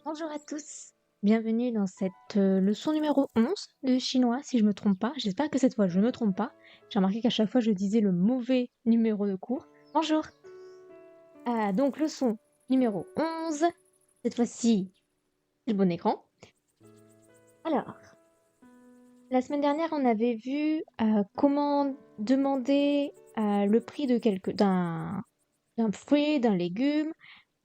Bonjour à tous, bienvenue dans cette leçon numéro 11 de chinois, si je me trompe pas. J'espère que cette fois je me trompe pas. J'ai remarqué qu'à chaque fois je disais le mauvais numéro de cours. Bonjour. Donc leçon numéro 11, cette fois-ci le bon écran. Alors, la semaine dernière on avait vu comment demander le prix d'un fruit, d'un légume.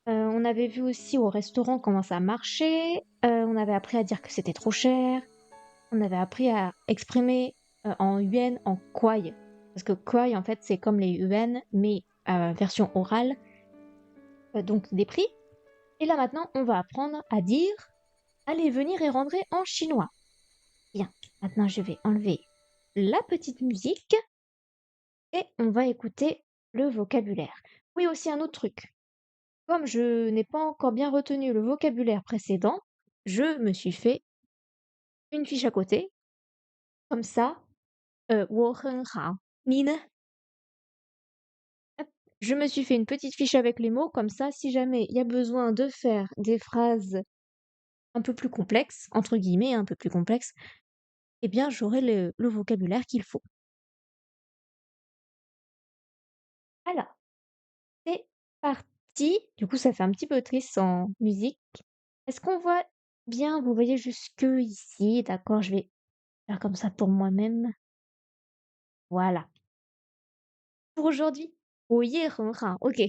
On avait vu aussi au restaurant comment ça marchait. On avait appris à dire que c'était trop cher. On avait appris à exprimer en yuan, en kuai. Parce que kuai, en fait, c'est comme les yuan, mais version orale, donc des prix. Et là maintenant, on va apprendre à dire allez, venir et rentrer en chinois. Bien, maintenant je vais enlever la petite musique et on va écouter le vocabulaire. Oui, aussi un autre truc. Comme je n'ai pas encore bien retenu le vocabulaire précédent, je me suis fait une fiche à côté. Comme ça, 我很好，你呢？Hop, je me suis fait une petite fiche avec les mots, comme ça, si jamais il y a besoin de faire des phrases un peu plus complexes, entre guillemets, un peu plus complexes, eh bien, j'aurai le vocabulaire qu'il faut. Alors, c'est parti. Du coup, ça fait un petit peu triste sans musique. Est-ce qu'on voit bien? Vous voyez jusque ici, d'accord? Je vais faire comme ça pour moi-même. Voilà. Pour aujourd'hui, 我也很好. Ok,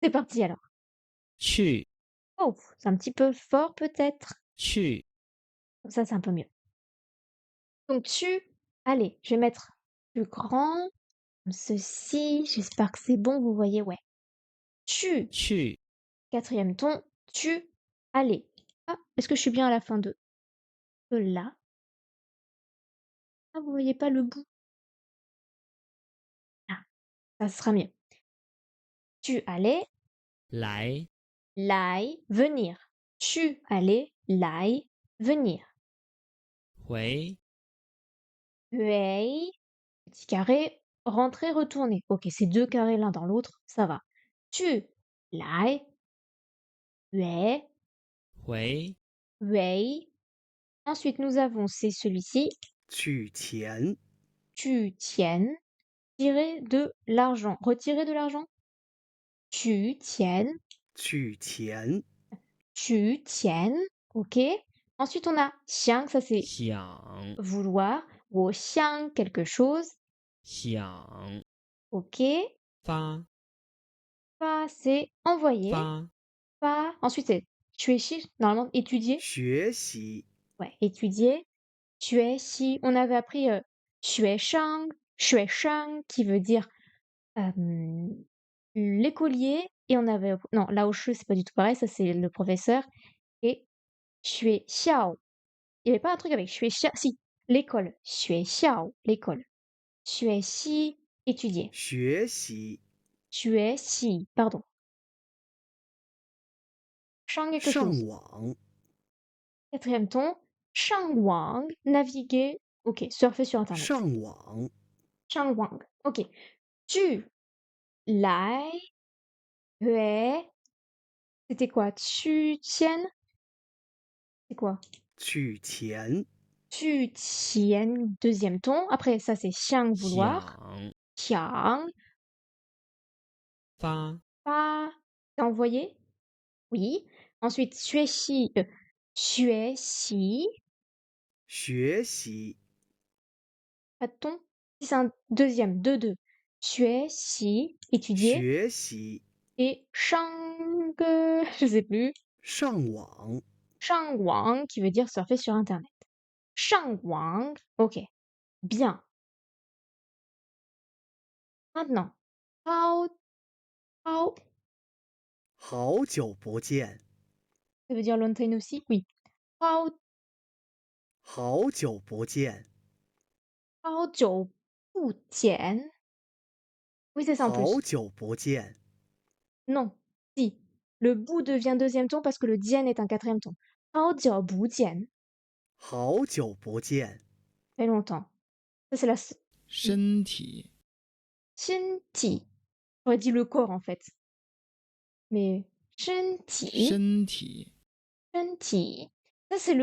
c'est parti alors. 去 Oh, c'est un petit peu fort peut-être. 去 Comme ça, c'est un peu mieux. Donc allez, je vais mettre plus grand, comme ceci. J'espère que c'est bon, vous voyez, ouais. Tu, 去 quatrième ton, allez. Ah, est-ce que je suis bien à la fin de là? Ah, vous voyez pas le bout? Ah, ça sera mieux. Allez, 来 lai, venir. Allez, lai, venir. 回 Huei, petit carré, rentrer, retourner. Ok, c'est deux carrés l'un dans l'autre, ça va. Lai, huei, 回 huei. Ensuite, nous avons, c'est celui-ci, 取钱，tian, tirer de l'argent. Retirer de l'argent. Tian, 取钱， tian. Ok. Ensuite, on a xiang, ça c'est 想 vouloir. Wo xiang, quelque chose. 想 Ok. 发 Fa, c'est envoyer. 发 Fa. Ensuite, c'est tueshi, normalement étudier. 学习， Ouais, étudier. Tueshi. On avait appris xueshang, qui veut dire l'écolier. Et on avait... Non, Lao Shu, c'est pas du tout pareil, ça c'est le professeur. Et Xue Xiao. Il n'y avait pas un truc avec Xue Xiao. Si, l'école. Xue Xiao, l'école. Xue Xi, étudier. 学习， Xue Xi, pardon. Shang quelque 上 chose. 网， Quatrième ton. Shang Wang, naviguer. Ok, surfer sur Internet. 上网， Shang Wang. Ok. Tu, lai, hue. C'était quoi? Tu tiennes? C'est quoi? 取钱， Tu tiennes, deuxième ton. Après, ça, c'est xiang, vouloir. 想 Qiang, 发 pas, c'est envoyer. Oui. Ensuite, xue xi, 学习， pas de ton. Si c'est un deuxième, deux. Xue xi, étudier. 学习， Et shang, je sais plus. 上网， Shang wang, qui veut dire surfer sur Internet. Shang wang, ok. Bien. Maintenant, hao, hao, 好久不见， ça veut dire lointain aussi? Oui. Hao, 好久不见， hao jiu bu jian. Oui, c'est ça en 好 plus. 久不见， Non, si. Le bout devient deuxième ton parce que le dian est un quatrième ton. Hao jiu bu jian. 好久不见， Fait longtemps. Ça, c'est la 身体 ti. J'aurais dit le corps en fait. Mais 身体，身体，身体. Ça, c'est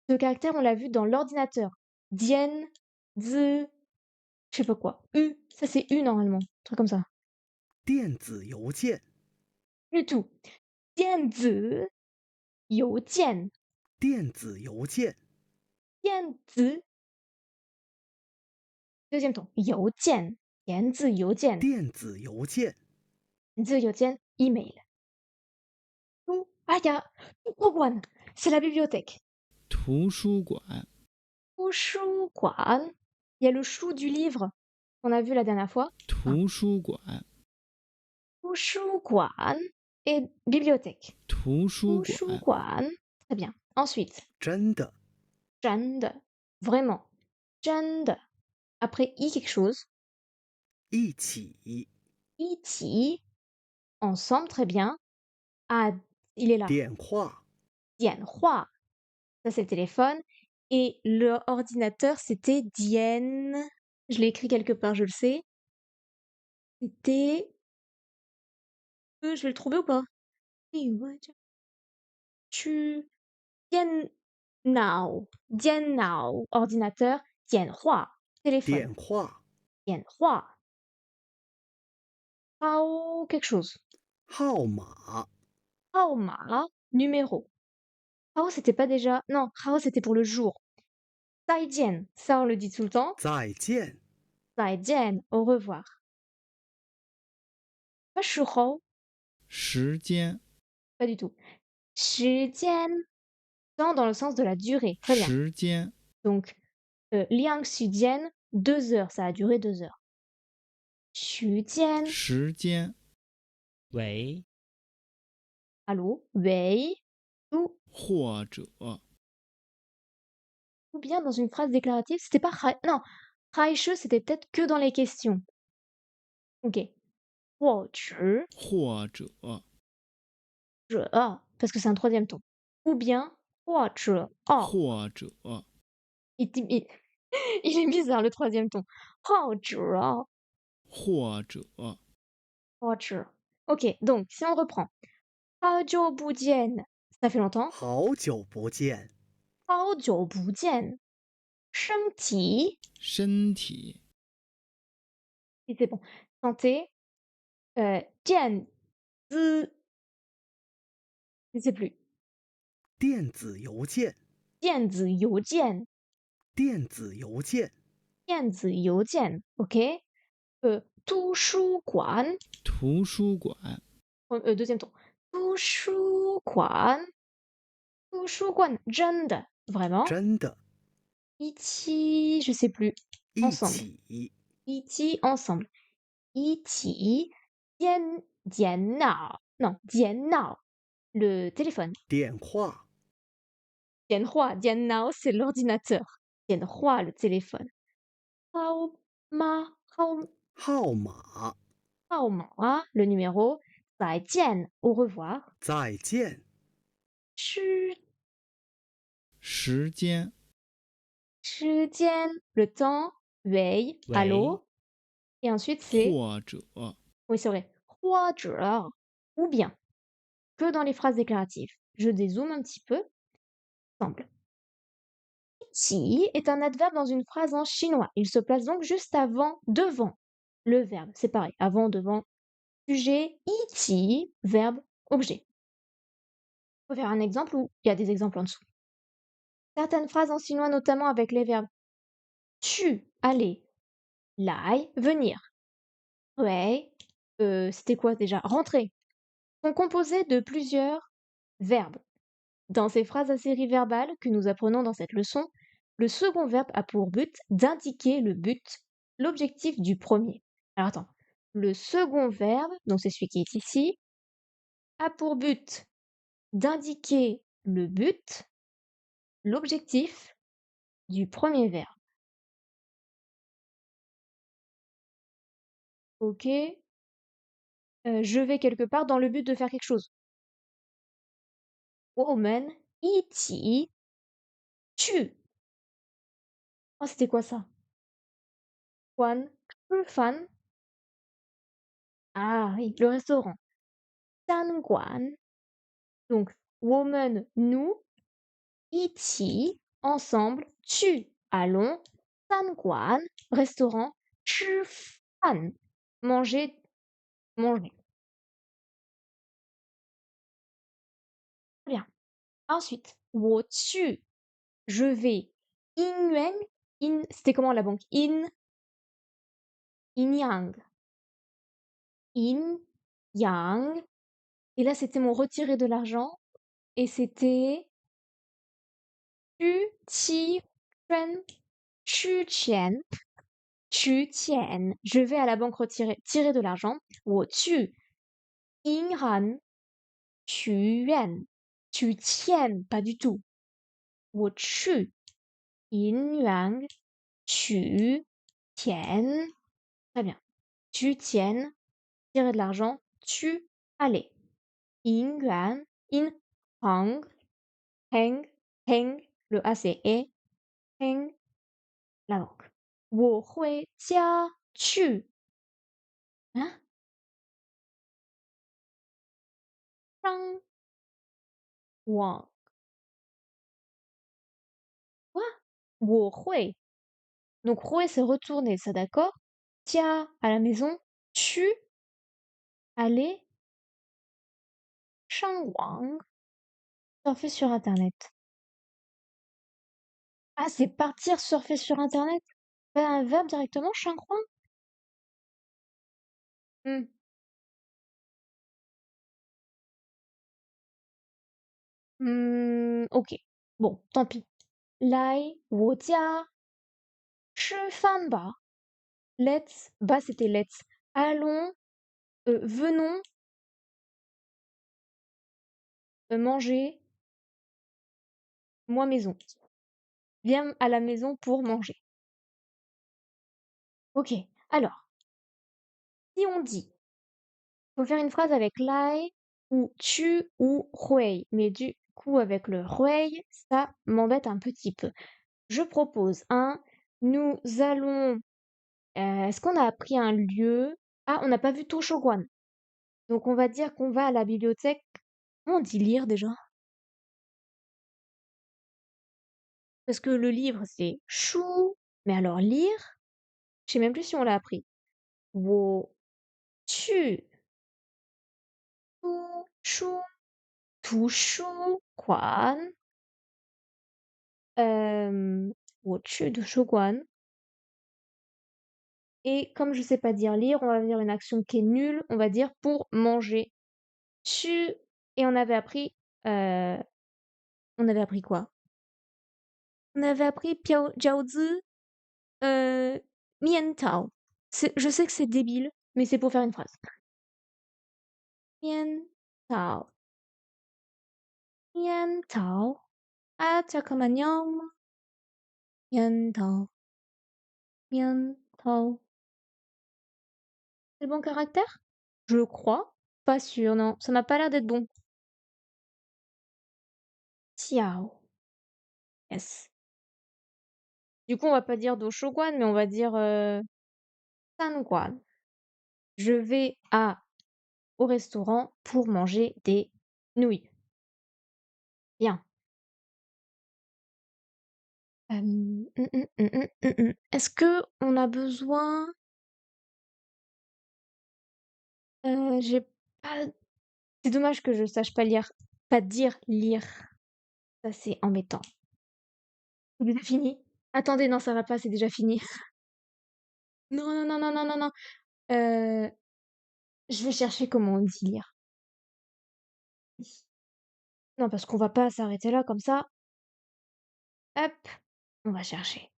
ce caractère, on l'a vu dans l'ordinateur. Dien, zi, je sais pas quoi. U, ça c'est U normalement. Un truc comme ça. 电子邮件， Du tout. Dian zi, you jian. 电子邮件， Dian zi. Deuxième ton. You jian. Dian zi, you jian. 电子邮件， Zi, you jian, email. Tout. Ah, il y a Guan. C'est la bibliothèque. 图书馆， Chou Guan. Il y a le chou du livre qu'on a vu la dernière fois. 图书馆， Chou Guan et bibliothèque. 图书 Chou 馆， Guan. Très bien. Ensuite, 真的， 真的. Vraiment. 真的. Après i quelque chose. 一起， Ichi. Ensemble, très bien. Ah, il est là. 电话， Dian Hua. Ça, c'est le téléphone. Et l'ordinateur, c'était Dien. Je l'ai écrit quelque part, je le sais. C'était. Je vais le trouver ou pas? Tu. Dien Nao. Dien Nao. Ordinateur. Dien Hua. Téléphone. 电话， Dien Hua. Hao quelque chose. 号码， Hao Ma. Numéro. Hao, c'était pas déjà. Non, Hao, c'était pour le jour. Zaijian. Ça, on le dit tout le temps. 再见， Zaijian. Au revoir. Pas Shuhou. 时间， Pas du tout. Shijian. Temps dans le sens de la durée. Très bien. 时间， Donc, Liang Xujian, 2 heures. Ça a duré 2 heures. Xujian. 时间，喂， Allô. Wei. Ou 或者， bien dans une phrase déclarative. C'était pas. Non. Haishe, c'était peut-être que dans les questions. Ok. 或者或者，parce que c'est un troisième ton. Ou bien 或者或者， il est bizarre le troisième ton. 或者或者， 或者. Ok, donc si on reprend. 好久不见, ça fait longtemps. 好久不见，好久不见. 身体, 身体， si c'est bon. Santé. 见资, je sais plus. 电子邮件，电子邮件,电子邮件，电子邮件, ok. 图书馆, 图书馆， deuxième ton. 图书馆,图书馆,真的, vraiment. 真的， Ichi, je sais plus. 一 Ensemble. 起， Ichi, ensemble. Ichi, Dian non, Dian le téléphone. 电话， Dian c'est l'ordinateur. Dian le téléphone. Hao Ma,号码， Hao Ma, le numéro. Zaijian, au revoir. 再见， Shi, 时间， Shijian, le temps. Wei, Wei. allô. Et ensuite, c'est. 或者， Oui, c'est vrai. 或者, ou bien. Que dans les phrases déclaratives. Je dézoome un petit peu. Ensemble. Ichi est un adverbe dans une phrase en chinois. Il se place donc juste avant, devant le verbe. C'est pareil. Avant, devant. Sujet, ichi, verbe, objet. On peut faire un exemple où il y a des exemples en dessous. Certaines phrases en chinois, notamment avec les verbes tu, aller, lai, venir. Ouais, c'était quoi déjà? Rentrer. Sont composées de plusieurs verbes. Dans ces phrases à série verbale que nous apprenons dans cette leçon, le second verbe a pour but d'indiquer le but, l'objectif du premier. Alors attends, le second verbe, donc c'est celui qui est ici, a pour but d'indiquer le but, l'objectif du premier verbe. Ok, je vais quelque part dans le but de faire quelque chose. Woman, iti, tu. Oh, c'était quoi ça? Juan, fan. Ah oui, le restaurant. Sanguan. Donc, woman, nous, ichi, ensemble, tu, allons, Sanguan, restaurant, fan, manger, manger. Bien. Ensuite, wo tu, je vais, in yuan, c'était comment la banque? In yang. In yang. Et là, c'était mon retirer de l'argent. Et c'était tu, ti, chuan, chu, qian, tu, tian. Je vais à la banque tirer de l'argent. Wo tu, in han, tu, yuan. Tu tiens, pas du tout. Wo tu, in yuan, tu, tian. Très bien. Tu tiennes, tirer de l'argent, tu, allez. In yuan, in hang, heng, heng, le A c'est et, heng, la banque. 我回家去. Hein? 上网. Quoi? 我会. Donc, 会 c'est retourner, ça d'accord? Tia à la maison. Tu, aller. Shangwang. Surfer sur Internet. Ah, c'est partir surfer sur Internet? Pas un verbe directement, shangwang? Hmm. Ok. Bon, tant pis. Lai, wo jia, shi fan ba. Let's, bah c'était let's. Allons, venons, manger, moi maison. Viens à la maison pour manger. Ok, alors, si on dit, faut faire une phrase avec lai ou tu ou hui, mais du coup avec le hui, ça m'embête un petit peu. Je propose un, nous allons, est-ce qu'on a appris un lieu? Ah, on n'a pas vu Toshoguan. Donc on va dire qu'on va à la bibliothèque. Comment on dit lire déjà? Parce que le livre c'est chou, mais alors lire, je sais même plus si on l'a appris. Wo, tu, tu, chou, tu, chou, quan. 我去图书馆. Et comme je sais pas dire lire, on va dire une action qui est nulle, on va dire pour manger. Tu, et euh, on avait appris quoi? On avait appris jiaozi, mian tao. Je sais que c'est débile, mais c'est pour faire une phrase. Mian tao. Mian tao. Ah, 잠깐만요. mian tao. Mian tao. C'est le bon caractère? Je crois. Pas sûr, non. Ça m'a pas l'air d'être bon. Xiao. Yes. Du coup, on va pas dire Doshoguan, mais on va dire Sanguan. Je vais au restaurant pour manger des nouilles. Bien. Est-ce que on a besoin... j'ai pas... C'est dommage que je sache pas lire. Pas dire lire. Ça, c'est embêtant. C'est déjà fini? Attendez, non, ça va pas, c'est déjà fini. Non, non, non, non, non, non, non. Je vais chercher comment on dit lire. Non, parce qu'on va pas s'arrêter là comme ça. Hop, on va chercher.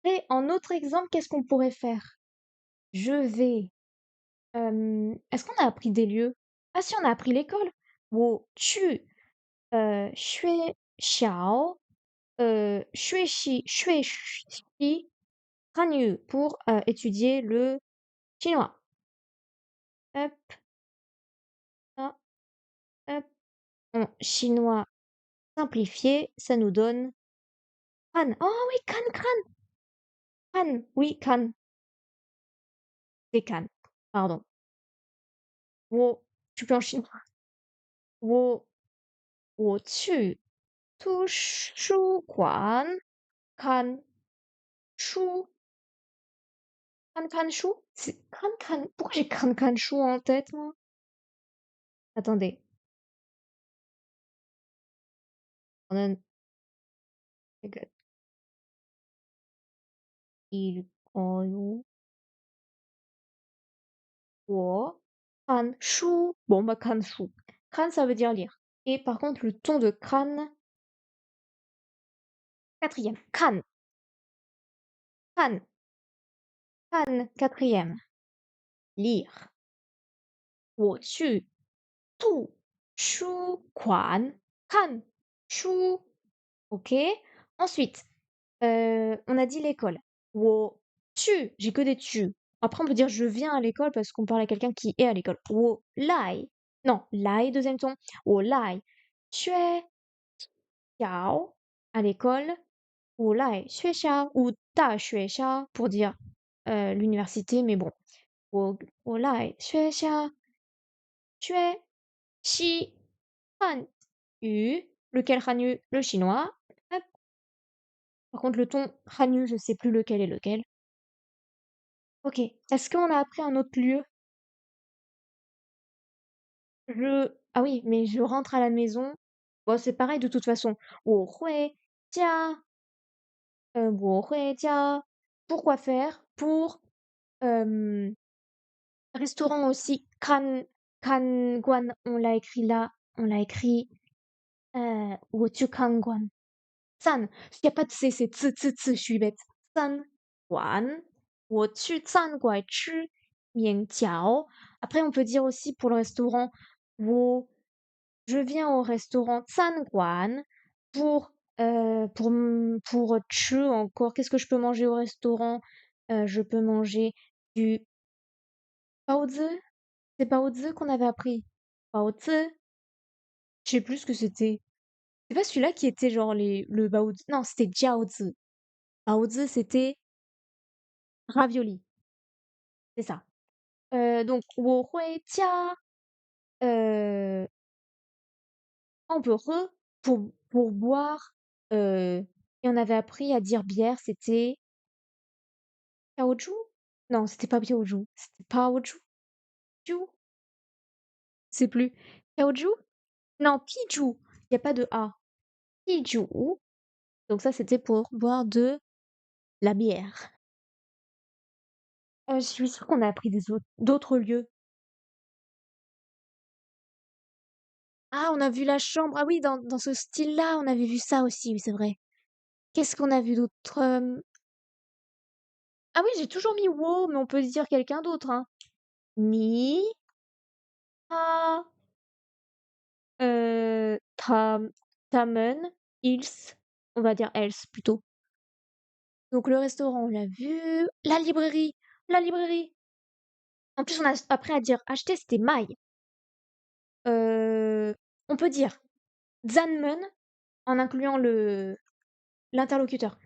Et en autre exemple, qu'est-ce qu'on pourrait faire? Je vais. Est-ce qu'on a appris des lieux? Ah si, on a appris l'école. Wo tu shui xiao shui shi Hanyu pour étudier le chinois. Hop, ça, hop. En chinois simplifié, ça nous donne kan. Oh oui, kan, kan. Kan, oui, kan. c'est can. Pardon. 我去不要是我我去图书馆看书。看书? C'est can pourquoi j'ai can chou en tête, moi? Attendez. On a regarde. Il kan chou. Bon, bah, kan chou. Kan, ça veut dire lire. Et par contre, le ton de kan, quatrième. Kan, kan, kan, quatrième. Lire. 我去图书馆看书. Ok. Ensuite, on a dit l'école. 我去, j'ai que des tu. Après, on peut dire je viens à l'école parce qu'on parle à quelqu'un qui est à l'école. 我来. Non, 来, deuxième ton. 我来学校 à l'école. 我来学校 ou 大学校 pour dire l'université, mais bon. 我来学校学习汉语. Lequel hanyu? Le chinois. Hop. Par contre, le ton hanyu, je sais plus lequel est lequel. Ok. Est-ce qu'on a appris un autre lieu? Ah oui, mais je rentre à la maison. Bon, c'est pareil de toute façon. 我回家. 我回家. Pourquoi faire? Pour restaurant aussi. Kan guan, on l'a écrit là. On l'a écrit 我去看官. San. Il n'y a pas de C, c'est je suis bête. San. Guan. 我去餐馆吃面饺. Après, on peut dire aussi pour le restaurant, je viens au restaurant 餐馆 pour 吃 encore. Qu'est-ce que je peux manger au restaurant? Je peux manger du baozi. C'est baozi qu'on avait appris. Baozi. Je sais plus ce que c'était. C'est pas celui-là qui était genre le baozi. Non, c'était jiaozi. Baozi, c'était ravioli. C'est ça. Donc, 我回家. On peut pour boire. Et on avait appris à dire bière, c'était Piaoju? Non, c'était pas Piaoju. C'était Paoju? Ju? Je sais plus. Piaoju? Non, Piju. Il n'y a pas de A. Piju. Donc ça, c'était pour boire de la bière. Je suis sûre qu'on a appris d'autres lieux. Ah, on a vu la chambre. Ah oui, dans ce style-là, on avait vu ça aussi, oui, c'est vrai. Qu'est-ce qu'on a vu d'autre? Ah oui, j'ai toujours mis wo, mais on peut dire quelqu'un d'autre, hein. Ni, ha, tamen, ils, on va dire else plutôt. Donc le restaurant, on l'a vu. La librairie, la librairie. En plus, on a appris à dire acheter, c'était mai. On peut dire zanmen en incluant l'interlocuteur.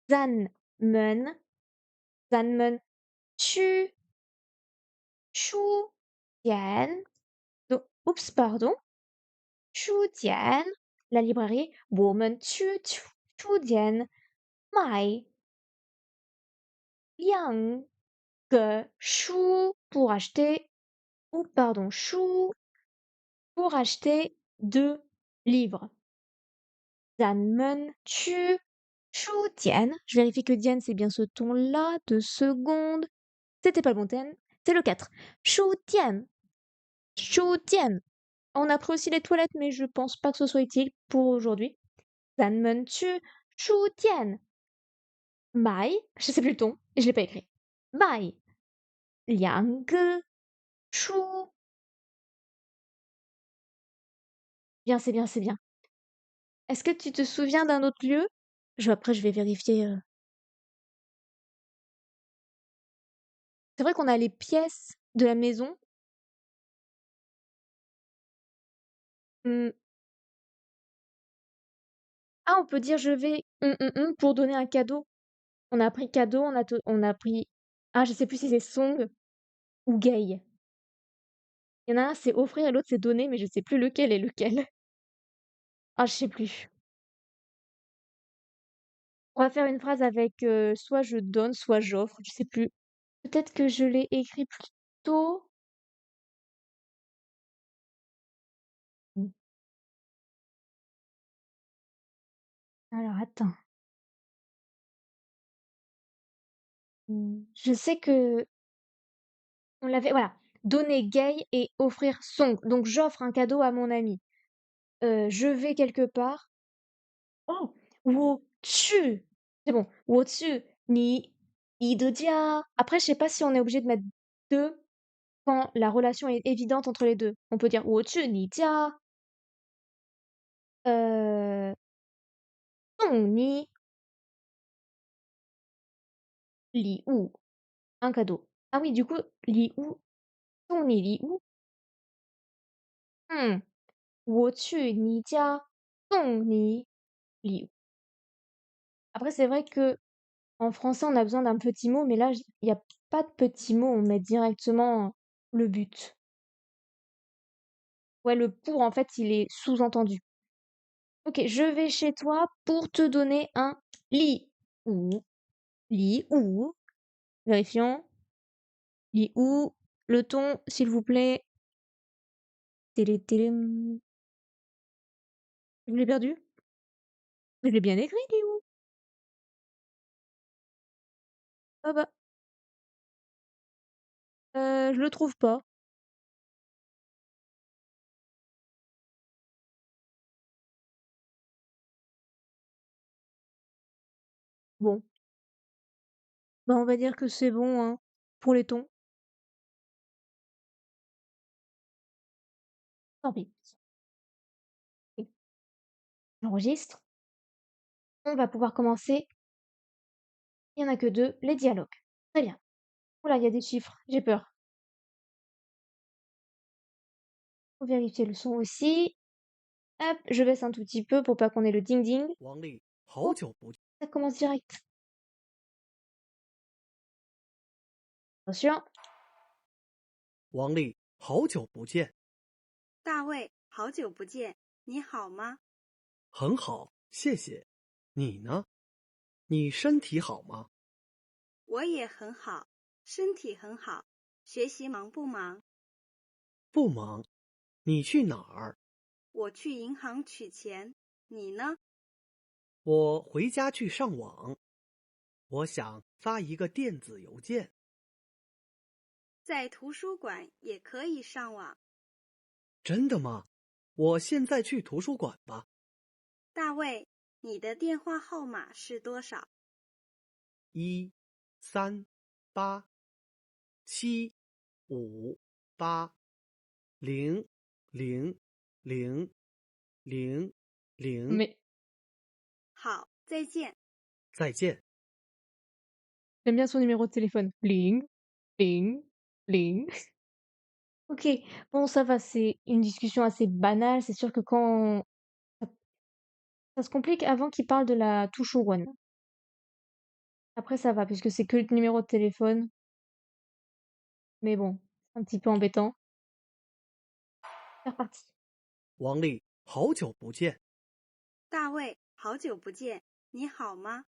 Zanmen, zanmen, chu, shu, dian. Donc, oups, pardon. Shu dian, la librairie. 我们去书店买2个书 pour acheter, ou pardon, chou pour acheter 2 livres. 咱们去书店. Je vérifie que Diane, c'est bien ce ton-là. 2 secondes. C'était pas le bon thème. C'est le 4. 书店. 书店. On a pris aussi les toilettes, mais je pense pas que ce soit utile pour aujourd'hui. 咱们去书店 买, je sais plus le ton, et je l'ai pas écrit. 买两个书. Bien, c'est bien, c'est bien. Est-ce que tu te souviens d'un autre lieu? Après, je vais vérifier. C'est vrai qu'on a les pièces de la maison. Hmm. Ah, on peut dire je vais pour donner un cadeau. On a pris cadeau, on a pris. Ah, je sais plus si c'est song. ou gay? Il y en a un, c'est offrir et l'autre, c'est donner, mais je sais plus lequel est lequel. Ah, je sais plus. On va faire une phrase avec soit je donne, soit j'offre, je sais plus. Peut-être que je l'ai écrit plus tôt. Mmh. Alors attends. Je sais que on l'avait voilà, donner gay et offrir song. Donc j'offre un cadeau à mon ami. Je vais quelque part. Oh! 我去 c'est bon. 我去你的家. Après, je sais pas si on est obligé de mettre 2 quand la relation est évidente entre les 2. On peut dire 我去你家, 送你礼物, un cadeau. Ah oui, du coup, 礼物, 送你礼物? 嗯，我去你家送你礼物. Après, c'est vrai que en français, on a besoin d'un petit mot, mais là, il y a pas de petit mot, on met directement le but. Ouais, le pour, en fait, il est sous-entendu. Ok, je vais chez toi pour te donner un lit. Ou, lit ou, vérifions. Lit ou, le ton, s'il vous plaît. Télé, télé. Je l'ai perdu? Je l'ai bien écrit, lit ou. Ah bah, je le trouve pas. Bon, bah on va dire que c'est bon, hein, pour les tons. Tant pis. Ok, j'enregistre. On va pouvoir commencer. Il y en a que 2, les dialogues. Très bien. Oula, il y a des chiffres, j'ai peur. Faut vérifier le son aussi. Hop, je baisse un tout petit peu pour pas qu'on ait le ding ding. 王丽，好 Oh, 久不见。ça commence direct. Attention. 王丽，好久不见。大卫，好久不见，你好吗？很好，谢谢。你呢？你身体好吗？我也很好，身体很好。学习忙不忙？不忙。你去哪儿？我去银行取钱，你呢？我回家去上网。我想发一个电子邮件。在图书馆也可以上网。真的吗？我现在去图书馆吧。大卫，你的电话号码是多少？13875800000。Mais 好，再见。再见。j'aime bien son numéro de téléphone. Bling, bling, bling. Ok, bon, ça va, c'est une discussion assez banale. C'est sûr que quand ça, ça se complique avant qu'il parle de la touche au one. Après, ça va, puisque c'est que le numéro de téléphone. Mais bon, c'est un petit peu embêtant. C'est reparti. 王丽，好久不见。大卫，好久不见，你好吗？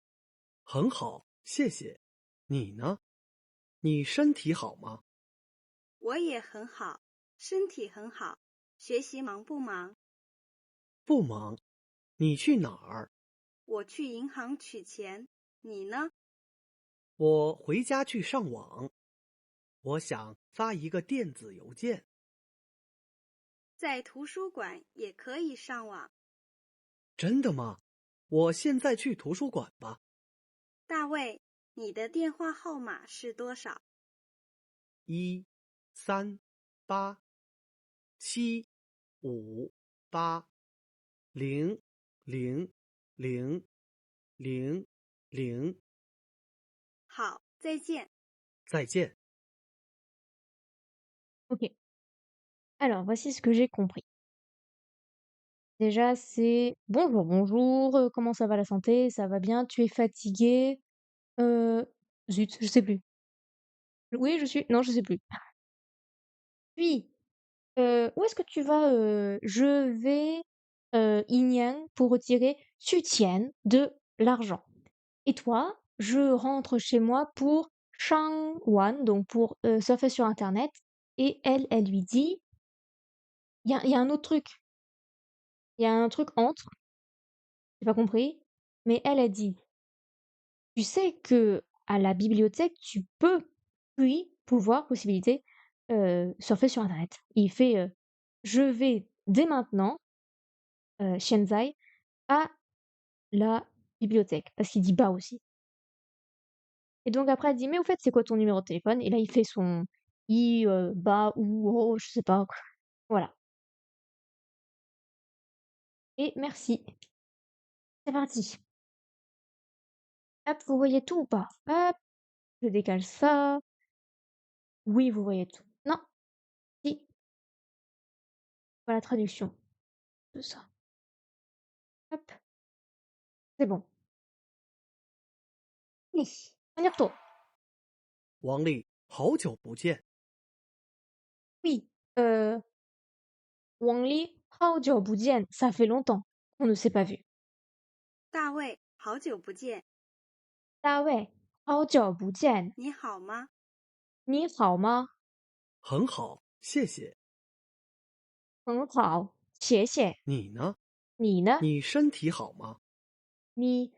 很好，谢谢。你呢？你身体好吗？我也很好，身体很好。学习忙不忙？不忙。你去哪儿？我去银行取钱，你呢？我回家去上网。我想发一个电子邮件。在图书馆也可以上网。真的吗？我现在去图书馆吧。大卫，你的电话号码是多少？13875800000。好，再见。再见。Ok. Alors, voici ce que j'ai compris. Déjà, c'est bonjour, bonjour, comment ça va la santé? Ça va bien? Tu es fatigué? Zut, je sais plus. Oui, je suis. Non, je sais plus. Puis, où est-ce que tu vas? Je vais, Inyang pour retirer Sutian de l'argent. Et toi, je rentre chez moi pour Shangwan, donc pour surfer sur Internet. Et elle lui dit, il y a un autre truc, il y a un truc entre, j'ai pas compris, mais elle a dit, tu sais que à la bibliothèque, tu peux, puis, pouvoir, possibilité, surfer sur Internet. Il fait, je vais dès maintenant, Shenzai, à la bibliothèque, parce qu'il dit bah aussi. Et donc après, elle dit, mais au fait, c'est quoi ton numéro de téléphone? Et là, il fait son i, bah ou oh, je sais pas quoi. Voilà. Et merci. C'est parti. Hop, vous voyez tout ou pas? Hop, je décale ça. Oui, vous voyez tout. Non, si, voilà la traduction de ça. Hop, c'est bon. Oui, on y retourne. 王丽，好久不见。 Oui, Wang Li, 好久不见, ça fait longtemps qu'on ne s'est pas vu. 大卫，好久不见，大卫，好久不见，你好吗？你好吗？很好，谢谢。很好，谢谢。你呢？你呢？你身体好吗？你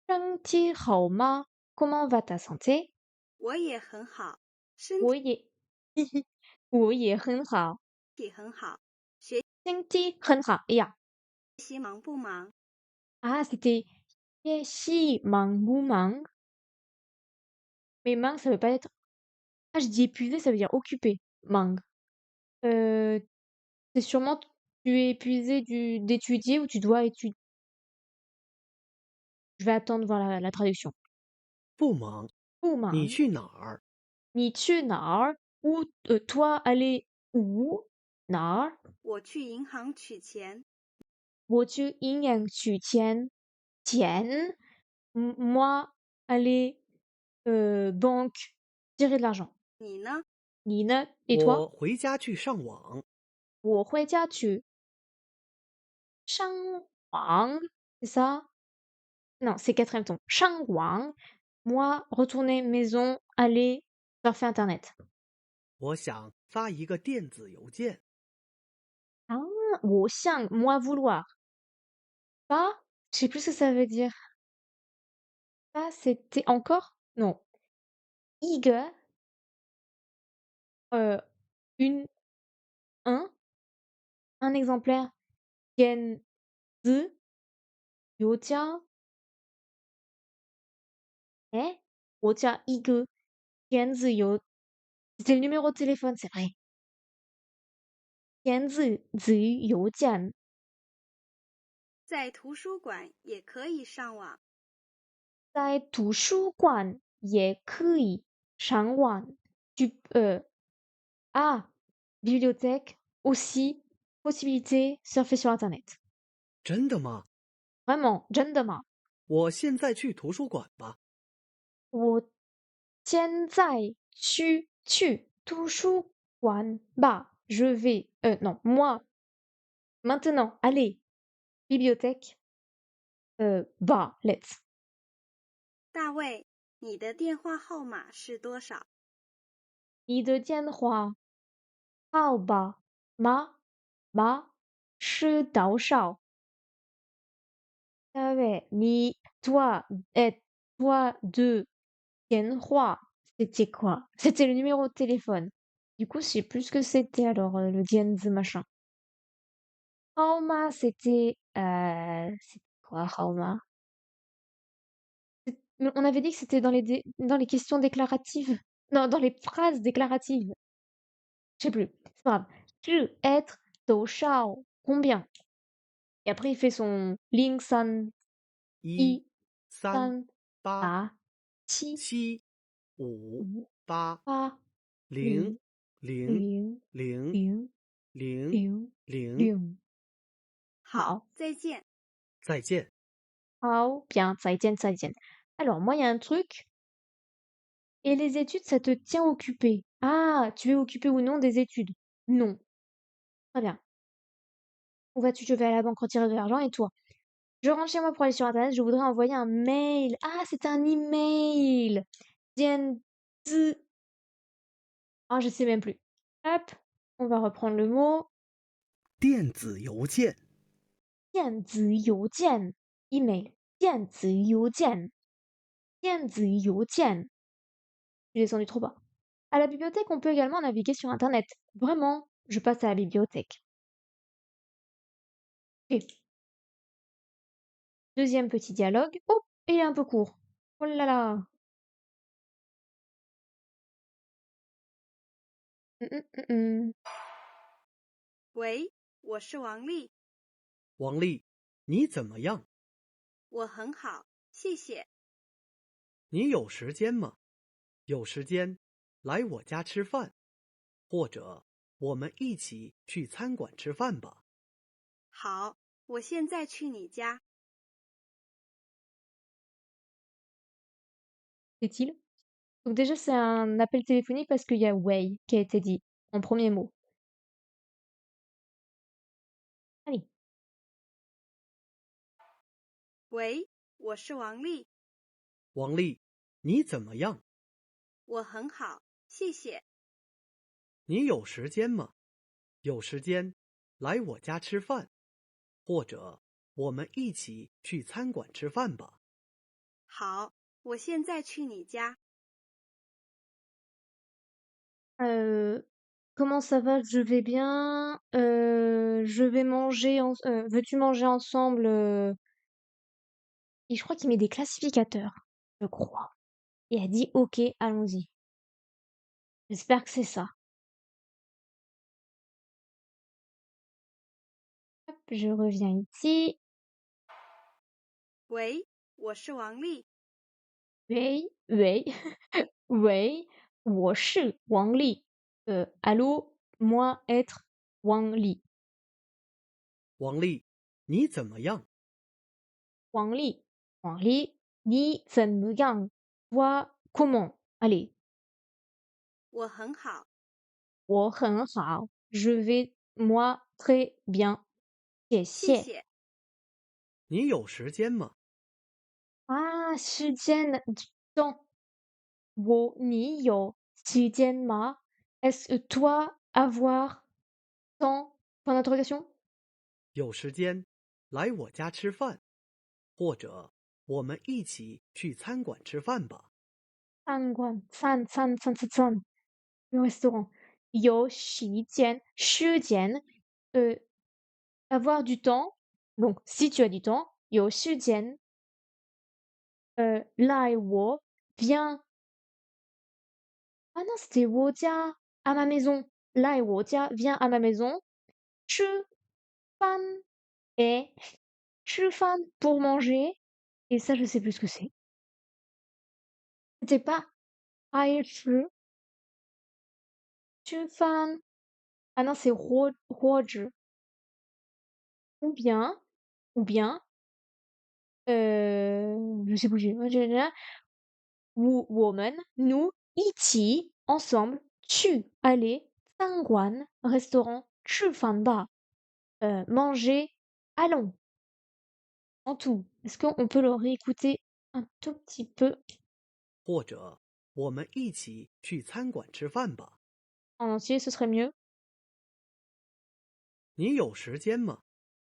身体好吗？Comment va ta santé？我也很好，身我也，我也很好，体很好，学身体很好。哎呀，习忙不忙？ ah, c'était 学习忙不忙？Mais mang, ça veut pas être. Ah, je dis épuisé, ça veut dire occupé. Mang. Euh, c'est sûrement tu es épuisé d'étudier ou tu dois étudier. Je vais attendre voir la traduction. 不忙。不你忙。去哪儿？你去哪儿？Où toi aller où？哪儿？我去银行取钱，我去银行取钱。钱？Moi aller banque tirer de l'argent. 你呢？你呢？Et 我 toi？回家去上网。我回家去上网，c'est ça? Non, c'est quatrième ton. 上网，moi retourner maison, aller surfer internet. 我想发一个电子邮件。 Ah, 我想 moi vouloir. Ça, je sais plus ce que ça veut dire. Ça, c'était encore? Non. Ige, une, un exemplaire. Gen, zi, yotia, eh? Yotia, ige, gen, zi, yo. C'était le numéro de téléphone, c'est vrai. Gen, zi, zi, yotian. 在图书馆也可以上网。在图书馆也可以上网。Ah, bibliothèque, aussi, possibilité, surfer sur Internet. 真的吗？ Vraiment, 真的吗？我现在去图书馆吧。我现在去图书馆吧。Je vais, non, moi, maintenant, allez, bibliothèque, bah, let's. 大卫，你的电话号码是多少？你的电话号码是多少？Ah ouais, ni toi, toi de Tianhua, c'était quoi? C'était le numéro de téléphone. Du coup, je sais plus ce que c'était alors, le Dianzi machin. Haoma, c'était quoi, Haoma? On avait dit que c'était dans les questions déclaratives. Non, dans les phrases déclaratives. Je sais plus. C'est pas grave. Tu être, do shao, combien? Et après, il fait son ling san, 1、i, 3、san, 8、a, chi, 7、5、五8、八0、零0、零0、零0、零0。零。好，好，再见。再见。好，bien, 再见，再见. Alors, moi, il y a un truc. Et les études, ça te tient occupé. Ah, tu es occupé ou non des études? Non. Très bien. Où vas-tu? Je vais à la banque retirer de l'argent et toi? Je rentre chez moi pour aller sur internet, je voudrais envoyer un mail. Ah, c'est un email. Diane. Ah, je sais même plus. Hop, on va reprendre le mot. 电子邮件，电子邮件 email 电子邮件电子邮件 Je suis descendu trop bas. À la bibliothèque, on peut également naviguer sur Internet. Vraiment, je passe à la bibliothèque. Ok. Deuxième petit dialogue. Oh, il est un peu court. Oh là là. Hum. 喂，我是王丽，王丽，你怎么样？我很好，谢谢。你有时间吗？有时间来我家吃饭，或者我们一起去餐馆吃饭吧。好，我现在去你家。Est-il? Donc déjà, c'est un appel téléphonique parce qu'il y a Wei qui a été dit en premier mot. Allez. 喂，我是王丽，王丽，你怎么样？我很好，谢谢。你有时间吗？有时间来我家吃饭，或者我们一起去餐馆吃饭吧。好，我现在去你家。Comment ça va? Je vais bien. Je vais manger. Veux-tu manger ensemble? Et je crois qu'il met des classificateurs. Je crois. Et elle dit OK, allons-y. J'espère que c'est ça. Hop, je reviens ici. 喂，我是王丽，喂喂喂，我是王丽。Allô, moi être Wang Li. 王丽，你怎么样？王丽，王丽，你怎么样？Toi comment? Allez, 我很好，我很好。Je vais moi très bien. 谢谢。谢谢。你有时间吗？啊，时间temps. 你有时间吗？Est-ce que toi avoir temps? Point d'interrogation. 有时间来我家吃饭，或者我们一起去餐馆吃饭吧。餐馆，le restaurant. 有时间，时间，avoir du temps. Donc, si tu as du temps, 有时间，来我 viens. Ah non, c'était 我家 à ma maison. 来我家 viens à ma maison. 吃饭 et 吃饭 pour manger. Et ça, je sais plus ce que c'est. C'était pas 爱吃饭. Ah non, c'est 活着. Ou bien, ou bien, je sais plus. 我们 nous 一起 ensemble 去 aller 餐馆 restaurant 吃饭吧 manger allons en tout. Est-ce qu'on peut le réécouter un tout petit peu 或者我们一起去餐馆吃饭吧。 en entier, ce serait mieux. 你有时间吗？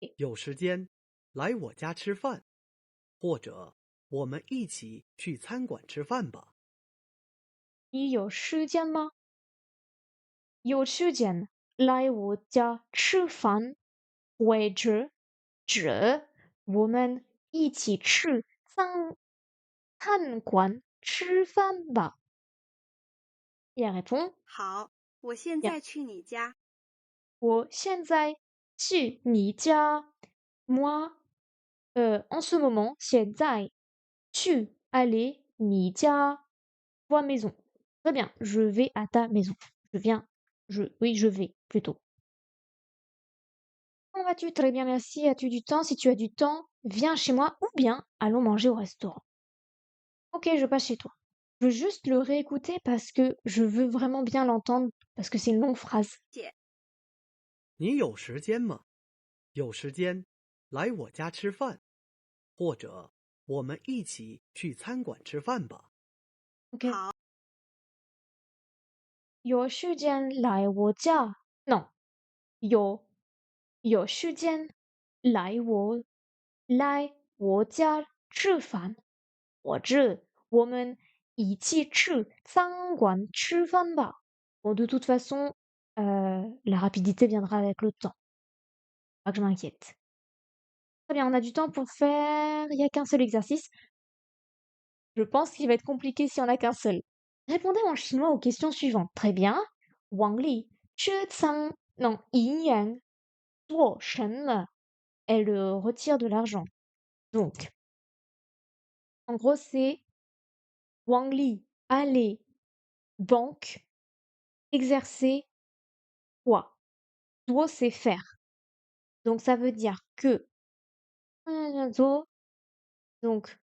Et 有时间来我家吃饭，或者我们一起去餐馆吃饭吧。你有时间吗？有时间来我家吃饭，或者我们一起去餐馆吃饭吧。Et elle répond 好，我现 Bien. 在去你家。我现在去你家。Moi, en ce moment, 现在去 aller 你家 toi maison. Très bien, je vais à ta maison. Je viens. Oui, je vais plutôt. Comment vas-tu? Très bien, merci. As-tu du temps? Si tu as du temps, viens chez moi ou bien allons manger au restaurant. Ok, je passe chez toi. Je veux juste le réécouter parce que je veux vraiment bien l'entendre, parce que c'est une longue phrase. 你有时间吗？有时间来我家吃饭，或者我们一起去餐馆吃饭吧。OK。好，有时间来我家，no，有时间来我家吃饭，或者我们一起去餐馆吃饭吧。Bon, de toute façon, la rapidité viendra avec le temps. Pas que je m'inquiète. Très bien, on a du temps pour faire. Il n'y a qu'un seul exercice. Je pense qu'il va être compliqué si on n'a qu'un seul. Répondez en chinois aux questions suivantes. Très bien. Wang Li, non, Yin Yang, Duo Shen, elle retire de l'argent. Donc, en gros, c'est Wang Li, aller, banque, exercer, quoi? Duo, c'est faire. Donc, ça veut dire que, donc,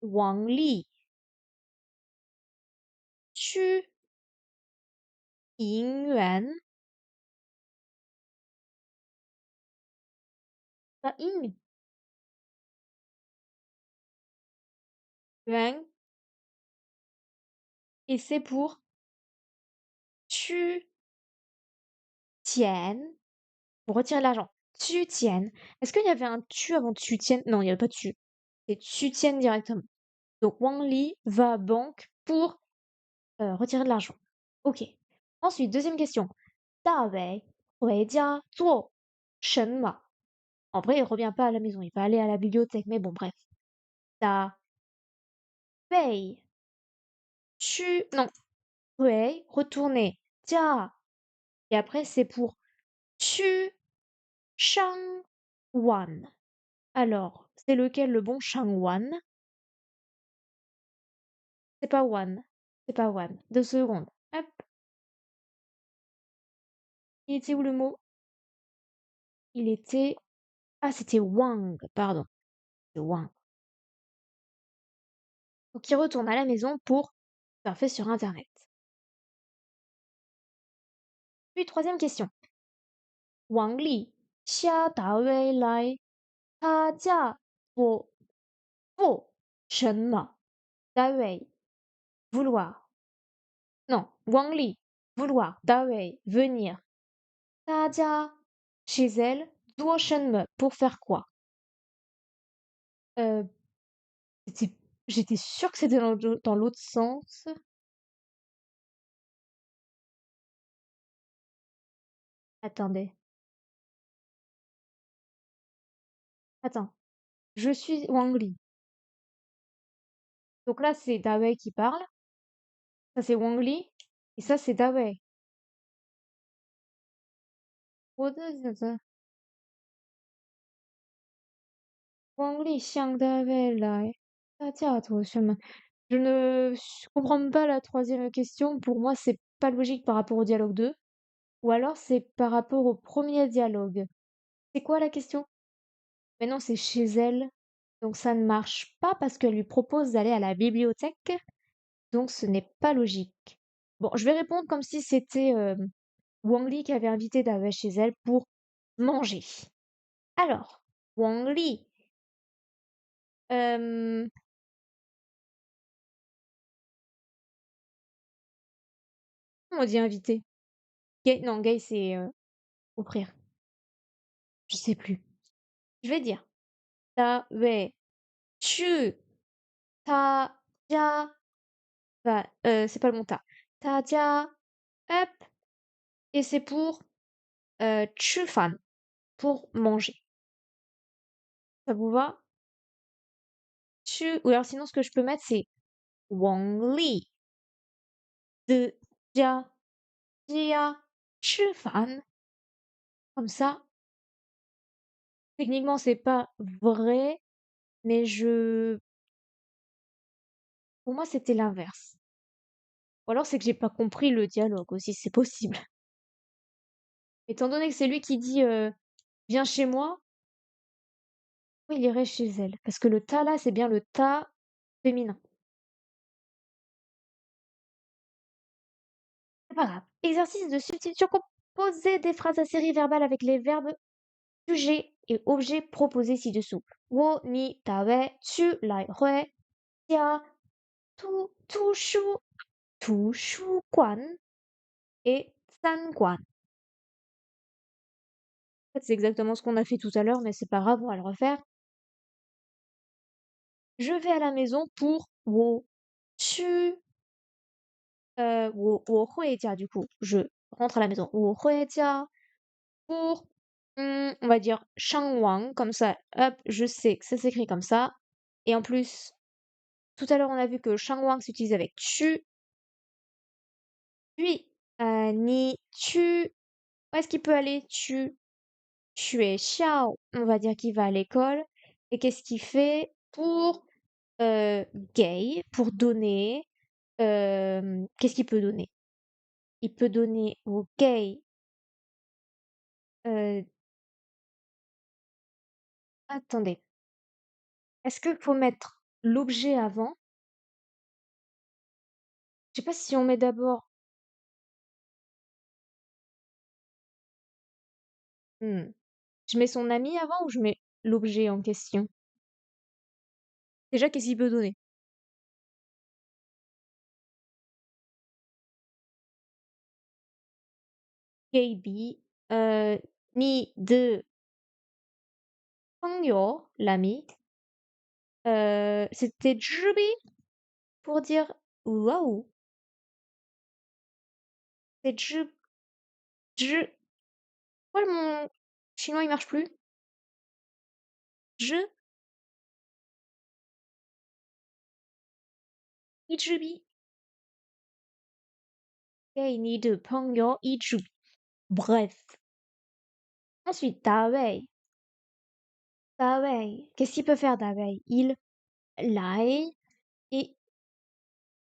Wang Li, tu, Yin Yuan, pas Yin, Yuan, et c'est pour tu tiennes, pour retirer l'argent. Tu tiennes. Est-ce qu'il y avait un tu avant tu tiennes? Non, il n'y avait pas de tu. C'est tu tiennes directement. Donc Wang Li va à banque pour retirer de l'argent. Ok. Ensuite, deuxième question. Da Wei 回家做什么? En vrai, il revient pas à la maison, il va aller à la bibliothèque, mais bon, bref. Da Wei non, Wei, retourner. Jia. Et après, c'est pour tu Shang Wan. Alors, c'est lequel le bon Shang Wan? C'est pas Wan. C'est pas Wan. 2 secondes. Hop. Il était où le mot? Il était... Ah, c'était Wang, pardon. C'est Wang. Donc, il retourne à la maison pour surfer sur Internet. Puis, troisième question. Wang Li, xia Da Wei lai, ta jia做什么? Da Wei, vouloir. Non, Wang Li, vouloir. Da Wei, venir. Ta jia, chez elle, 做什么, pour faire quoi? Euh, c'était- J'étais sûre que c'était dans l'autre sens. Attendez. Attends. Je suis Wang Li. Donc là, c'est Dawei qui parle. Ça, c'est Wang Li. Et ça, c'est Dawei. Wang Li xiang Dawei lai. Je ne comprends pas la troisième question. Pour moi, c'est pas logique par rapport au dialogue 2. Ou alors, c'est par rapport au premier dialogue. C'est quoi la question? Mais non, c'est chez elle. Donc ça ne marche pas parce qu'elle lui propose d'aller à la bibliothèque. Donc ce n'est pas logique. Bon, je vais répondre comme si c'était Wang Li qui avait invité Dawei chez elle pour manger. Alors, Wang Li. euh, Comment on dit invité? Gay, non, gay c'est offrir. Je sais plus. Je vais dire Dawei tu ta jia c'est pas le bon ta. Ta jia hop et c'est pour 吃饭 pour manger. Ça vous va? Ou alors sinon ce que je peux mettre c'est Wang Li de jia jia 吃饭 comme ça. Techniquement c'est pas vrai, mais pour moi c'était l'inverse. Ou alors c'est que j'ai pas compris le dialogue aussi, c'est possible. Étant donné que c'est lui qui dit viens chez moi, pourquoi il irait chez elle? Parce que le ta là c'est bien le ta féminin. C'est pas grave. Exercice de substitution composée des phrases à série verbale avec les verbes sujet et objet proposés ci-dessous. Wo, ni, ta, wei, tu, lai, hui, jia, tu, tu, shu, tu, shu, guan et san, guan. En fait, c'est exactement ce qu'on a fait tout à l'heure, mais c'est pas grave, on va le refaire. Je vais à la maison pour wo, tu, wo hui jia, du coup. Je rentre à la maison. Wo hui jia pour, on va dire, shang wang, comme ça, hop, je sais que ça s'écrit comme ça. Et en plus, tout à l'heure, on a vu que shang wang s'utilise avec tu, puis, ni, tu. Où est-ce qu'il peut aller? Tu es xiao. On va dire qu'il va à l'école. Et qu'est-ce qu'il fait pour gay, pour donner? Qu'est-ce qu'il peut donner? Il peut donner au gay. euh, Attendez. Est-ce qu'il faut mettre l'objet avant? Je sais pas si on met d'abord. Hmm. Je mets son ami avant ou je mets l'objet en question? Déjà, qu'est-ce qu'il peut donner? KB, ni de Pengyo, l'ami. C'était Jubi pour dire waouh. C'est Ju. Pourquoi mon chinois il marche plus? Je, Ijubi. Ok, ni de Pengyo, Ijubi. Bref. Ensuite, Dawei. Dawei. Qu'est-ce qu'il peut faire, Dawei? Il, lai, et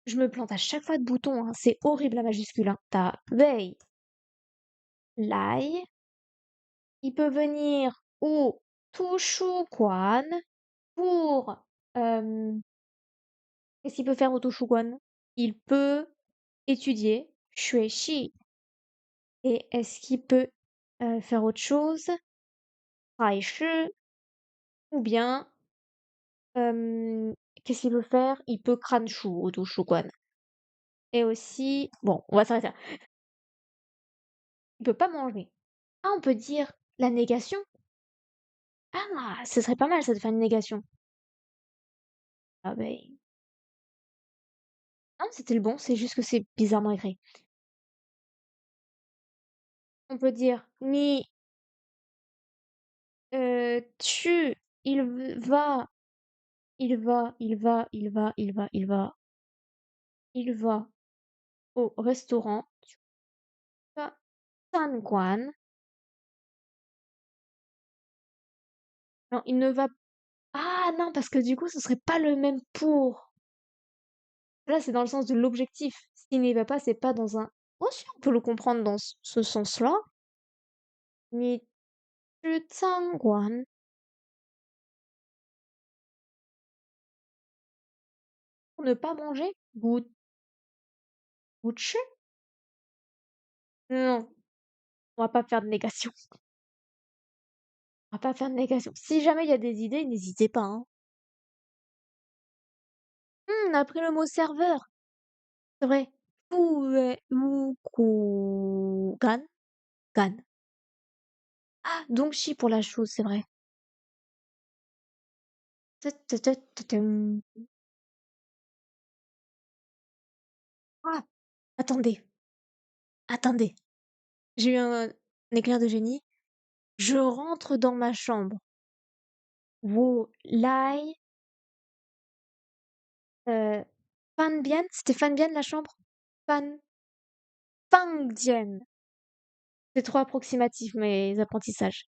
je me plante à chaque fois de bouton, hein. C'est horrible la majuscule, hein. Dawei. Lai. Il peut venir au Tushuguan pour qu'est-ce qu'il peut faire au Tushuguan? Il peut étudier, xueshi. Et est-ce qu'il peut faire autre chose? Raishi. Ou bien, qu'est-ce qu'il peut faire? Il peut kranshu au Tushuguan. Et aussi, bon, on va s'arrêter là. Il peut pas manger. Ah, on peut dire la négation. Ah, ce serait pas mal ça de faire une négation. Ah ben, non, c'était le bon, c'est juste que c'est bizarrement écrit. On peut dire ni tu, va, il va au restaurant. Tu vas Sanguan. Non, il ne va. Ah non, parce que du coup, ce serait pas le même pour. Là, c'est dans le sens de l'objectif. S'il n'y va pas, c'est pas dans un. Oh, si, on peut le comprendre dans ce sens-là. Ni tu Sanguan. Pour ne pas manger. Butcher? Non, on va pas faire de négation. On va pas faire de négation. Si jamais il y a des idées, n'hésitez pas, hein. On a appris le mot serveur. C'est vrai. Gan. Gan. Ah, donc chi pour la chose, c'est vrai. Tututututum. Ah, attendez, attendez. J'ai eu un éclair de génie. Je rentre dans ma chambre. Wo lai. Fan bien? C'était fan bien la chambre? Fan. Fang Dian. C'est trop approximatif mes apprentissages.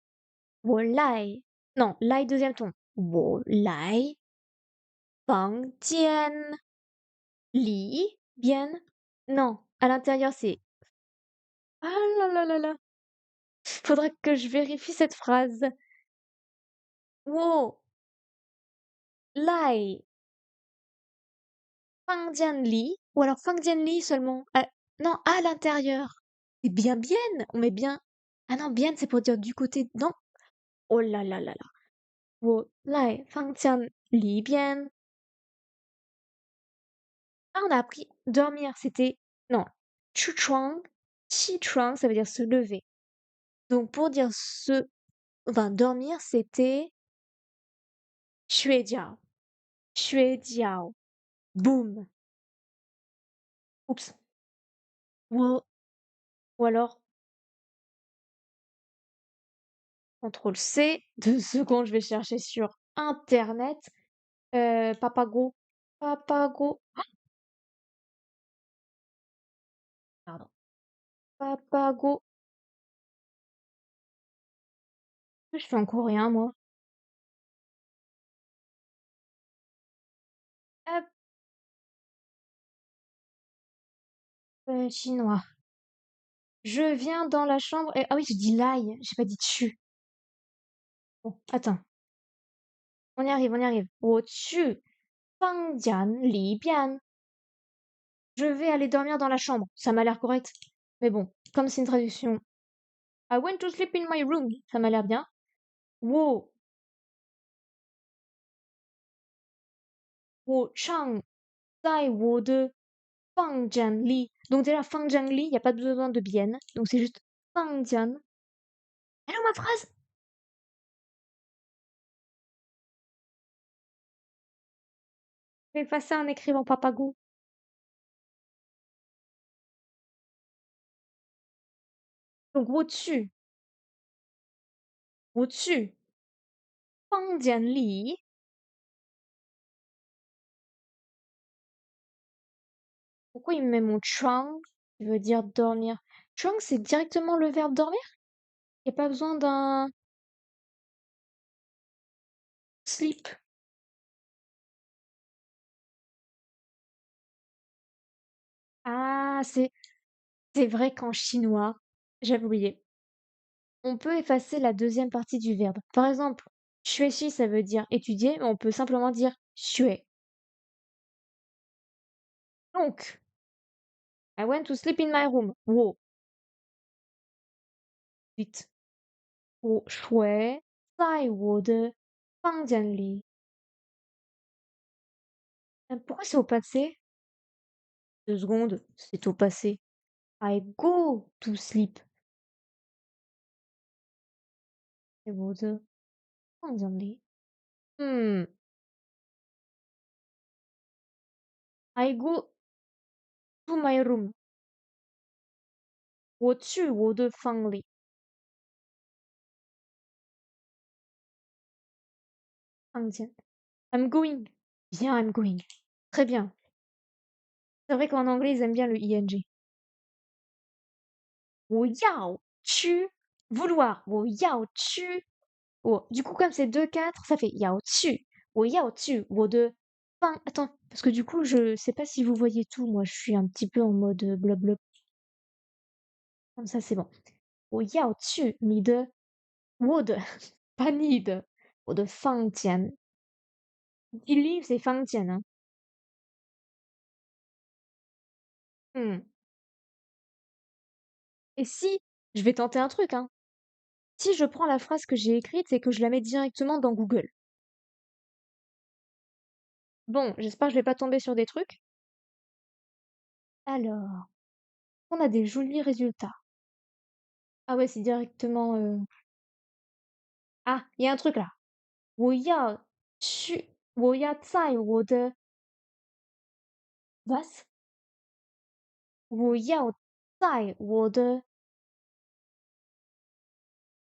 Wo lai. Non, lai deuxième ton. Wo lai. Fang Dian. Li. Bien. Non, à l'intérieur c'est. Ah là là là là. Faudrait que je vérifie cette phrase. Wo lai Fang Jian Li ou alors Fang Jian Li seulement. Ah, Non, à l'intérieur. C'est bien bien. On met bien. Ah non, bien, c'est pour dire du côté. Non. Oh là là là là. 我来房间里边. Ah, on a appris dormir, c'était. Non. 起床. 起床, ça veut dire se lever. Donc pour dire enfin, dormir, c'était 睡觉. 睡觉. Boum. Oups. Ou, ou alors, CTRL C. 2 secondes, je vais chercher sur Internet. Papago. Papago. Pardon. Papago. Je fais en coréen, moi. Hop, chinois. Je viens dans la chambre et... Ah oui, je dis l'ail, j'ai pas dit dessus. Bon, attends. On y arrive, on y arrive. 我去房间里边. Je vais aller dormir dans la chambre. Ça m'a l'air correct. Mais bon, comme c'est une traduction. I went to sleep in my room. Ça m'a l'air bien. 我我唱在我的房间里. Donc déjà, 房间里, il n'y a pas besoin de bien. Donc c'est juste 房间. Elle est où ma phrase? Je vais effacer en écrivant papago. Donc 我去房间里. Pourquoi il me met mon chang qui veut dire dormir? Chang, c'est directement le verbe dormir? Il n'y a pas besoin d'un sleep. Ah, c'est vrai qu'en chinois, j'avais oublié, on peut effacer la deuxième partie du verbe. Par exemple, xueshi, ça veut dire étudier, mais on peut simplement dire xue. Donc, I went to sleep in my room. Wo. Vite. 我睡在我的房间里. Pourquoi c'est au passé? 2 secondes, c'est au passé. I go to sleep. 在我的房间里. Hmm. I go to my room. 我去我的房里. Indien. I'm going. Bien, I'm going. Très bien. C'est vrai qu'en anglais, ils aiment bien le ing. 我要去 vouloir. 我要去. Oh, du coup, comme c'est 2-4, ça fait 要去. 我要去. 我的房. Attends, parce que du coup, je sais pas si vous voyez tout. Moi, je suis un petit peu en mode blabla. Comme ça, c'est bon. 我要去我的 pas 你的 我的房间. Believe, c'est 房间, hein. Hmm. Et si, je vais tenter un truc, hein. Si je prends la phrase que j'ai écrite et que je la mets directement dans Google. Bon, j'espère que je vais pas tomber sur des trucs. Alors, on a des jolis résultats. Ah ouais, c'est directement... Ah, il y a un truc là. 我要在我的... Was? 我要在我的...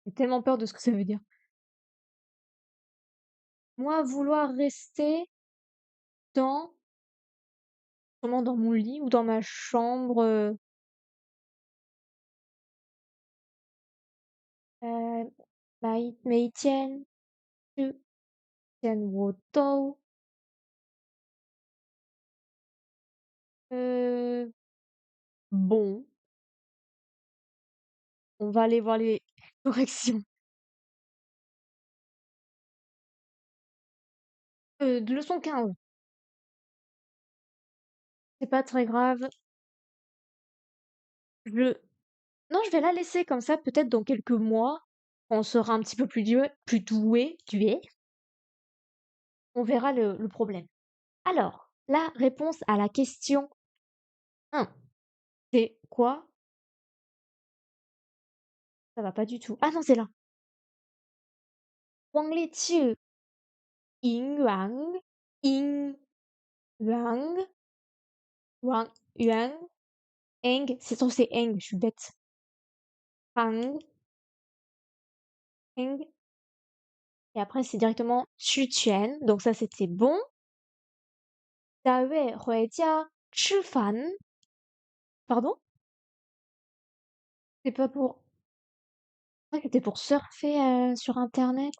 J'ai tellement peur de ce que ça veut dire. Moi, vouloir rester dans... Sûrement dans mon lit ou dans ma chambre. 每天之前我都 bon, on va aller voir les corrections. De leçon 15. C'est pas très grave. Je non, je vais la laisser comme ça, peut-être dans quelques mois, quand on sera un petit peu plus doué, on verra le problème. Alors, la réponse à la question 1, c'est quoi? Ça va pas du tout. Ah non, c'est là. 王立志 银元银元 Wang Yuan Eng, c'est censé Eng, je suis bête. Fang Eng. Et après, c'est directement Xu Qian. Donc ça, c'était bon. 待会回家吃饭. Pardon? C'est pas pour... Ah, c'était pour surfer sur Internet.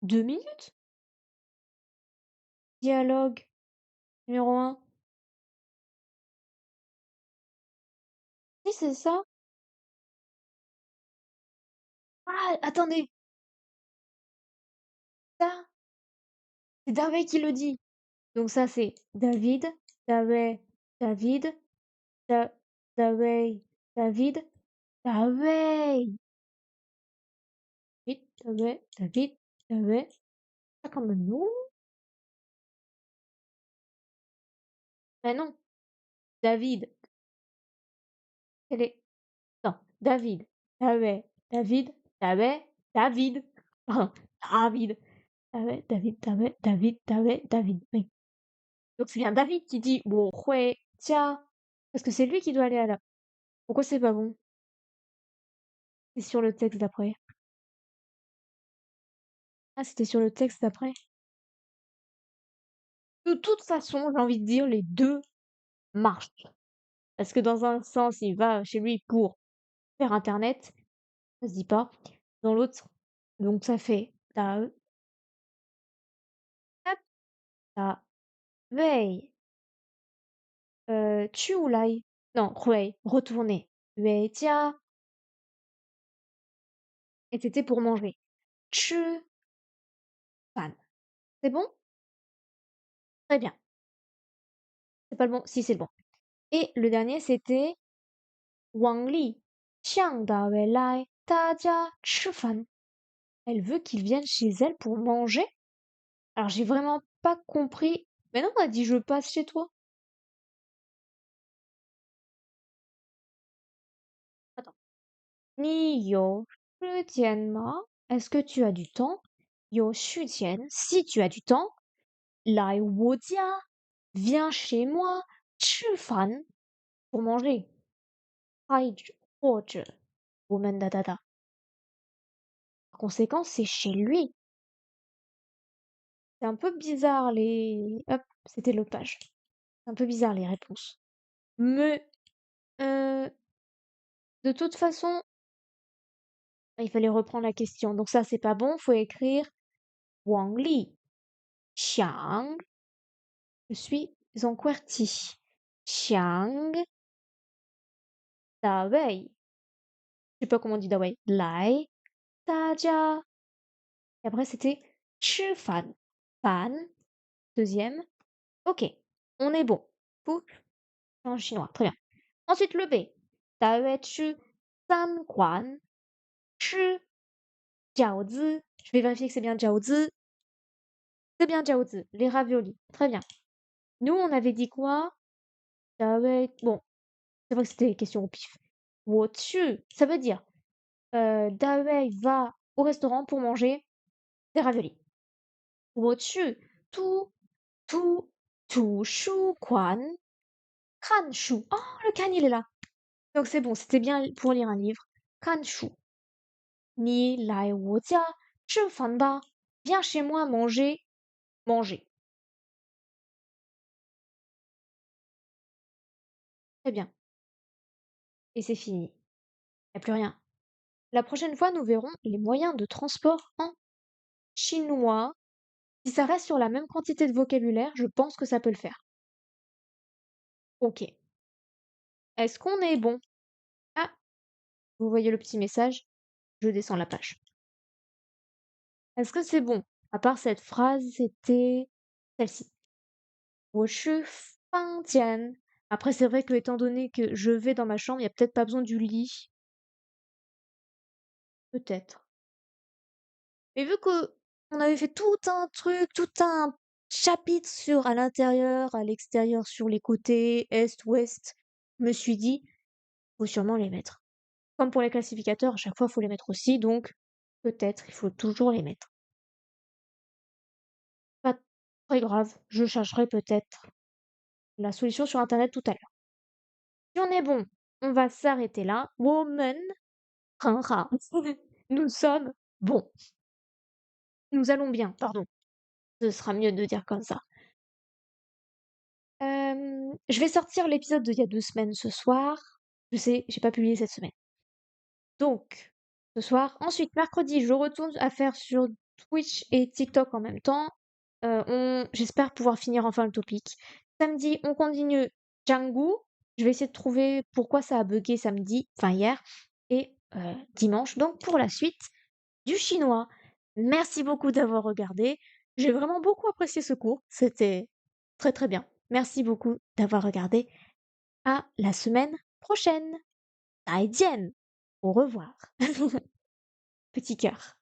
2 minutes? Dialogue numéro 1. Si, c'est ça. Ah, attendez. Ça, c'est David qui le dit. Donc ça, c'est David, David, David, David, David, David. David, David, David, David. Pas comme nous. Ben non. David. Elle est... Non. David. David. David. David. David. Pardon. David. David. David. David. David. David. David. Oui. Donc c'est bien David qui dit bon, ouais, tiens. Parce que c'est lui qui doit aller à la... Pourquoi c'est pas bon? C'est sur le texte d'après. Ah, c'était sur le texte d'après. De toute façon, j'ai envie de dire, les deux marchent. Parce que dans un sens, il va chez lui pour faire internet, ça se dit pas. Dans l'autre, donc ça fait ta hop, ta veille, tu ou l'ail. Non, Hui, retourner. Wei jia. Et c'était pour manger. Chu fan. C'est bon? Très bien. C'est pas le bon? Si, c'est le bon. Et le dernier, c'était Wang Li. Xiang da wei lai, ta jia chi fan. Elle veut qu'il vienne chez elle pour manger? Alors j'ai vraiment pas compris. Mais non, on a dit je passe chez toi. Attends. Ni yo shutian ma? Est-ce que tu as du temps? Yo shutian, si tu as du temps. Lai wo jia, viens chez moi. Chi fan, pour manger. Hai或者我们的 dada. Par conséquent, c'est chez lui. C'est un peu bizarre les... Hop, c'était l'autre page. C'est un peu bizarre les réponses. Mais, de toute façon, il fallait reprendre la question. Donc ça, c'est pas bon. Faut écrire Wang Li. Xiang. Je suis en QWERTY. Xiang. Da Wei. Je sais pas comment on dit Da Wei. Lai. Da Jia. Et après, c'était Chi Fan. Fan. Deuxième. Ok. On est bon. Pou. En chinois. Très bien. Ensuite, le B. Da Wei Chu. San Quan. Chi. Jiaozi. Je vais vérifier que c'est bien Jiaozi. C'est bien Jiaozi. Les raviolis. Très bien. Nous, on avait dit quoi? Bon, c'est vrai que c'était des questions au pif. 我去, ça veut dire Dawei va au restaurant pour manger des raviolis. 我去 图书馆看书. Oh, le can, il est là. Donc c'est bon, c'était bien pour lire un livre. 看书. Ni lai wo jia zhi fan ba. Viens chez moi manger. Manger. Très bien. Et c'est fini. Il n'y a plus rien. La prochaine fois, nous verrons les moyens de transport en chinois. Si ça reste sur la même quantité de vocabulaire, je pense que ça peut le faire. Ok. Est-ce qu'on est bon? Ah, vous voyez le petit message? Je descends la page. Est-ce que c'est bon? À part cette phrase, c'était celle-ci. 我去房间. Après, c'est vrai que étant donné que je vais dans ma chambre, il y a peut-être pas besoin du lit. Peut-être. Mais vu que on avait fait tout un truc, tout un chapitre sur à l'intérieur, à l'extérieur, sur les côtés, est, ouest, je me suis dit, faut sûrement les mettre. Comme pour les classificateurs, à chaque fois, faut les mettre aussi, donc peut-être il faut toujours les mettre. Pas très grave, je chercherai peut-être la solution sur internet tout à l'heure. Si on est bon, on va s'arrêter là. Woman, haha. Nous sommes bons. Nous allons bien, pardon. Ce sera mieux de dire comme ça. Je vais sortir l'épisode d'il y a 2 semaines ce soir. Je sais, j'ai pas publié cette semaine. Donc, ce soir. Ensuite, mercredi, je retourne à faire sur Twitch et TikTok en même temps. J'espère pouvoir finir enfin le topic. Samedi, on continue Django. Je vais essayer de trouver pourquoi ça a buggé samedi, enfin hier, et dimanche. Donc pour la suite du chinois. Merci beaucoup d'avoir regardé. J'ai vraiment beaucoup apprécié ce cours. C'était très très bien. Merci beaucoup d'avoir regardé. À la semaine prochaine. 再见. Au revoir. Petit cœur.